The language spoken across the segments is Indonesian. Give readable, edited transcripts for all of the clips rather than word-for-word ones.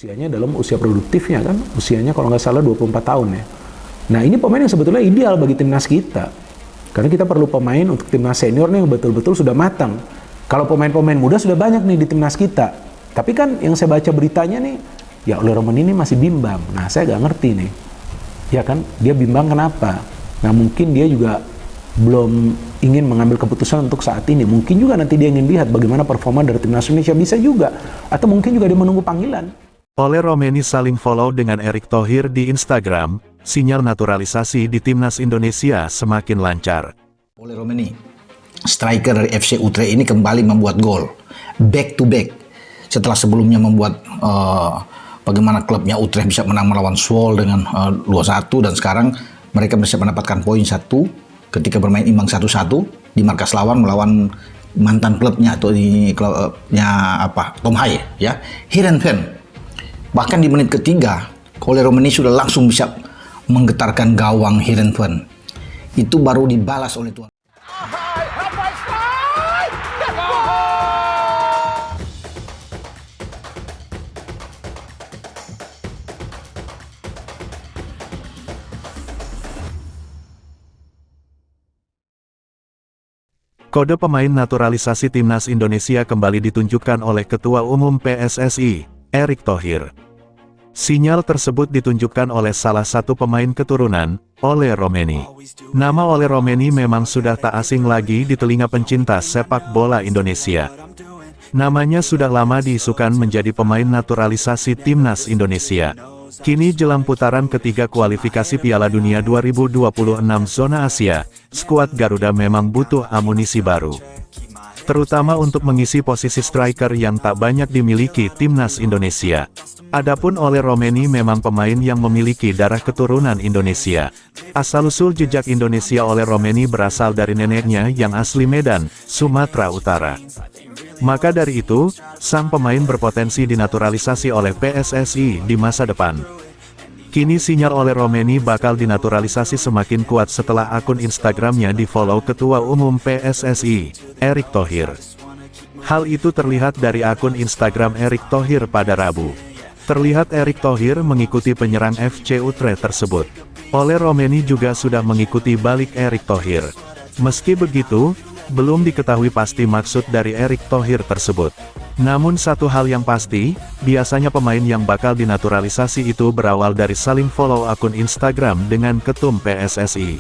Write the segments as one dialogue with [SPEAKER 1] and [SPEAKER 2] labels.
[SPEAKER 1] Usianya dalam usia produktifnya kan, usianya kalau nggak salah 24 tahun ya. Nah ini pemain yang sebetulnya ideal bagi timnas kita. Karena kita perlu pemain untuk timnas senior nih yang betul-betul sudah matang. Kalau pemain-pemain muda sudah banyak nih di timnas kita. Tapi kan yang saya baca beritanya nih, ya Oli Roman ini masih bimbang. Nah saya nggak ngerti nih. Ya kan, dia bimbang kenapa? Nah mungkin dia juga belum ingin mengambil keputusan untuk saat ini. Mungkin juga nanti dia ingin lihat bagaimana performa dari timnas Indonesia, bisa juga. Atau mungkin juga dia menunggu panggilan.
[SPEAKER 2] Oleh Romeni saling follow dengan Erick Thohir di Instagram, sinyal naturalisasi di timnas Indonesia semakin lancar.
[SPEAKER 3] Oleh Romeni, striker dari FC Utrecht ini kembali membuat gol, back to back. Setelah sebelumnya membuat bagaimana klubnya Utrecht bisa menang melawan Zwolle dengan 2-1, dan sekarang mereka bisa mendapatkan poin 1 ketika bermain imbang 1-1 di markas lawan melawan mantan klubnya atau di klubnya Tom Haye ya, Heerenveen. Bahkan di menit ketiga, Oleh Romeni sudah langsung bisa menggetarkan gawang Heerenveen. Itu baru dibalas oleh tuan.
[SPEAKER 2] Kode pemain naturalisasi timnas Indonesia kembali ditunjukkan oleh Ketua Umum PSSI, Erick Thohir. Sinyal tersebut ditunjukkan oleh salah satu pemain keturunan, Oleh Romeni. Nama Oleh Romeni memang sudah tak asing lagi di telinga pencinta sepak bola Indonesia. Namanya sudah lama diisukan menjadi pemain naturalisasi timnas Indonesia. Kini jelang putaran ketiga kualifikasi Piala Dunia 2026 zona Asia, skuad Garuda memang butuh amunisi baru. Terutama untuk mengisi posisi striker yang tak banyak dimiliki timnas Indonesia. Adapun Oleh Romeni memang pemain yang memiliki darah keturunan Indonesia. Asal-usul jejak Indonesia Oleh Romeni berasal dari neneknya yang asli Medan, Sumatera Utara. Maka dari itu, sang pemain berpotensi dinaturalisasi oleh PSSI di masa depan. Kini sinyal Oleh Romeni bakal dinaturalisasi semakin kuat setelah akun Instagramnya di-follow Ketua Umum PSSI, Erick Thohir. Hal itu terlihat dari akun Instagram Erick Thohir pada Rabu. Terlihat Erick Thohir mengikuti penyerang FC Utrecht tersebut. Oleh Romeni juga sudah mengikuti balik Erick Thohir. Meski begitu, belum diketahui pasti maksud dari Erick Thohir tersebut. Namun satu hal yang pasti, biasanya pemain yang bakal dinaturalisasi itu berawal dari saling follow akun Instagram dengan ketum PSSI.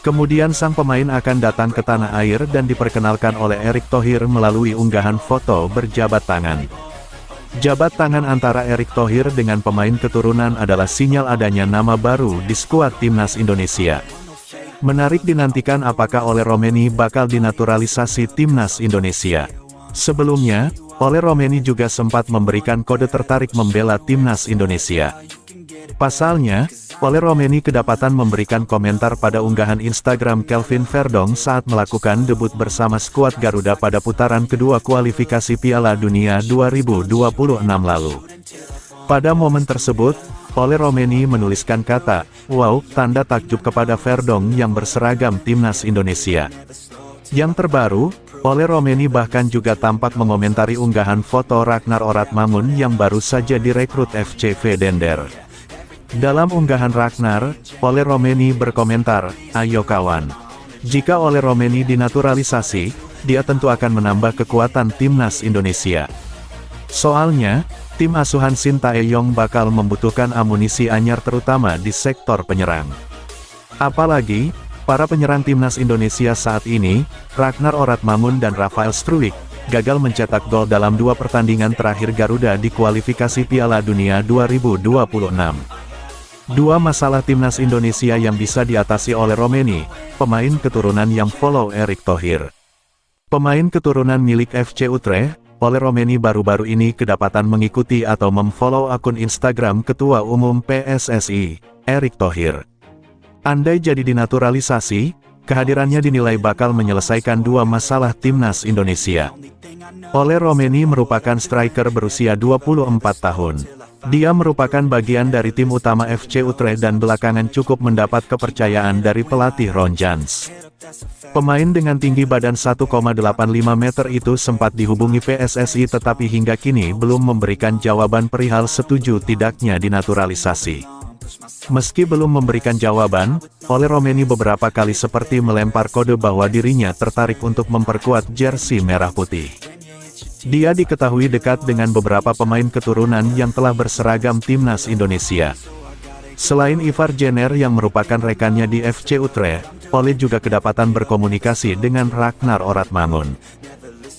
[SPEAKER 2] Kemudian sang pemain akan datang ke tanah air dan diperkenalkan oleh Erick Thohir melalui unggahan foto berjabat tangan. Jabat tangan antara Erick Thohir dengan pemain keturunan adalah sinyal adanya nama baru di skuad timnas Indonesia. Menarik dinantikan apakah Oleh Romeni bakal dinaturalisasi timnas Indonesia. Sebelumnya, Oleh Romeni juga sempat memberikan kode tertarik membela timnas Indonesia. Pasalnya, Oleh Romeni kedapatan memberikan komentar pada unggahan Instagram Kelvin Verdong saat melakukan debut bersama skuad Garuda pada putaran kedua kualifikasi Piala Dunia 2026 lalu. Pada momen tersebut, Oleh Romeni menuliskan kata, "Wow," tanda takjub kepada Verdong yang berseragam timnas Indonesia. Yang terbaru, Oleh Romeni bahkan juga tampak mengomentari unggahan foto Ragnar Oratmangun yang baru saja direkrut FC Vedender. Dalam unggahan Ragnar, Oleh Romeni berkomentar, "Ayo kawan. Jika Oleh Romeni dinaturalisasi, dia tentu akan menambah kekuatan timnas Indonesia. Soalnya, tim asuhan Shin Tae-yong bakal membutuhkan amunisi anyar terutama di sektor penyerang. Apalagi, para penyerang timnas Indonesia saat ini, Ragnar Oratmangun dan Rafael Struijk, gagal mencetak gol dalam 2 pertandingan terakhir Garuda di kualifikasi Piala Dunia 2026. Dua masalah timnas Indonesia yang bisa diatasi oleh Romeni, pemain keturunan yang follow Erick Thohir. Pemain keturunan milik FC Utrecht, Oleh Romeni baru-baru ini kedapatan mengikuti atau memfollow akun Instagram Ketua Umum PSSI, Erick Thohir. Andai jadi dinaturalisasi, kehadirannya dinilai bakal menyelesaikan dua masalah timnas Indonesia. Ole Romeni merupakan striker berusia 24 tahun. Dia merupakan bagian dari tim utama FC Utrecht dan belakangan cukup mendapat kepercayaan dari pelatih Ron Jans. Pemain dengan tinggi badan 1,85 meter itu sempat dihubungi PSSI tetapi hingga kini belum memberikan jawaban perihal setuju tidaknya dinaturalisasi. Meski belum memberikan jawaban, Ole Romeni beberapa kali seperti melempar kode bahwa dirinya tertarik untuk memperkuat jersey merah putih. Dia diketahui dekat dengan beberapa pemain keturunan yang telah berseragam timnas Indonesia. Selain Ivar Jenner yang merupakan rekannya di FC Utrecht, Ole juga kedapatan berkomunikasi dengan Ragnar Oratmangun.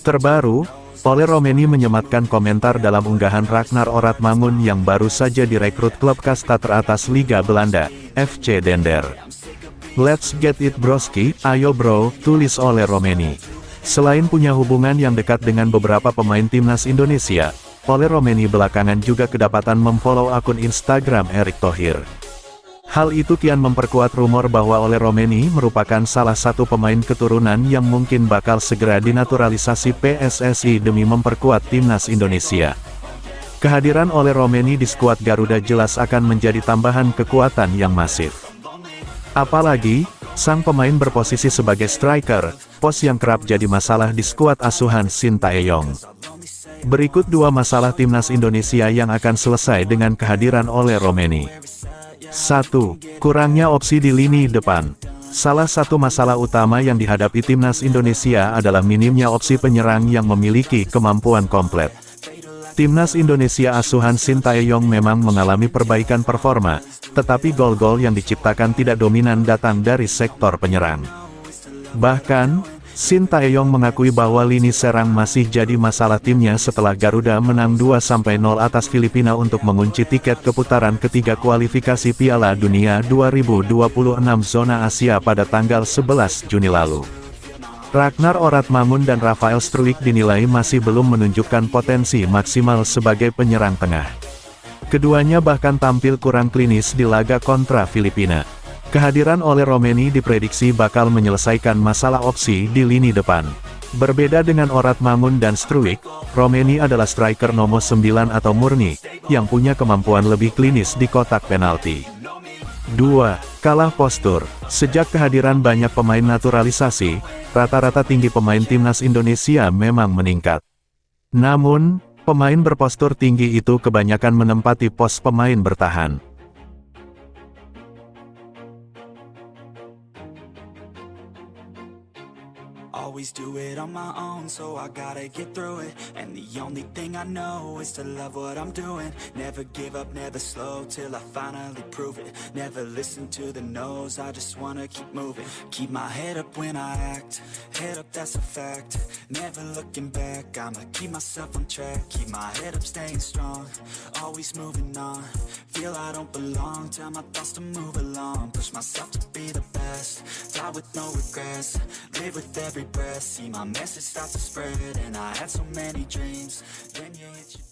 [SPEAKER 2] Terbaru, Ole Romeni menyematkan komentar dalam unggahan Ragnar Oratmangun yang baru saja direkrut klub kasta teratas Liga Belanda, FC Dender. "Let's get it broski, ayo bro," tulis Ole Romeni. Selain punya hubungan yang dekat dengan beberapa pemain timnas Indonesia, Ole Romeni belakangan juga kedapatan memfollow akun Instagram Erick Thohir. Hal itu kian memperkuat rumor bahwa Ole Romeni merupakan salah satu pemain keturunan yang mungkin bakal segera dinaturalisasi PSSI demi memperkuat timnas Indonesia. Kehadiran Ole Romeni di skuad Garuda jelas akan menjadi tambahan kekuatan yang masif. Apalagi, sang pemain berposisi sebagai striker, pos yang kerap jadi masalah di skuad asuhan Sintayong. Berikut dua masalah timnas Indonesia yang akan selesai dengan kehadiran Ole Romeni. 1. Kurangnya opsi di lini depan. Salah satu masalah utama yang dihadapi timnas Indonesia adalah minimnya opsi penyerang yang memiliki kemampuan komplit. Timnas Indonesia asuhan Sintayong memang mengalami perbaikan performa, tetapi gol-gol yang diciptakan tidak dominan datang dari sektor penyerang. Bahkan, Sintayong mengakui bahwa lini serang masih jadi masalah timnya setelah Garuda menang 2-0 atas Filipina untuk mengunci tiket ke putaran ketiga kualifikasi Piala Dunia 2026 zona Asia pada tanggal 11 Juni lalu. Ragnar Oratmangun dan Rafael Struijk dinilai masih belum menunjukkan potensi maksimal sebagai penyerang tengah. Keduanya bahkan tampil kurang klinis di laga kontra Filipina. Kehadiran Ole Romeni diprediksi bakal menyelesaikan masalah opsi di lini depan. Berbeda dengan Oratmangun dan Struijk, Romeni adalah striker nomor 9 atau murni, yang punya kemampuan lebih klinis di kotak penalti. 2. Kalah postur. Sejak kehadiran banyak pemain naturalisasi, rata-rata tinggi pemain timnas Indonesia memang meningkat. Namun, pemain berpostur tinggi itu kebanyakan menempati pos pemain bertahan.
[SPEAKER 4] Always do it on my own, so I gotta get through it. And the only thing I know is to love what I'm doing. Never give up, never slow, till I finally prove it. Never listen to the no's, I just wanna keep moving. Keep my head up when I act, head up, that's a fact. Never looking back, I'ma keep myself on track. Keep my head up, staying strong, always moving on. Feel I don't belong, tell my thoughts to move along. Push myself to be the best, die with no regrets. Live with every breath, see my message start to spread. And I had so many dreams, then you hit your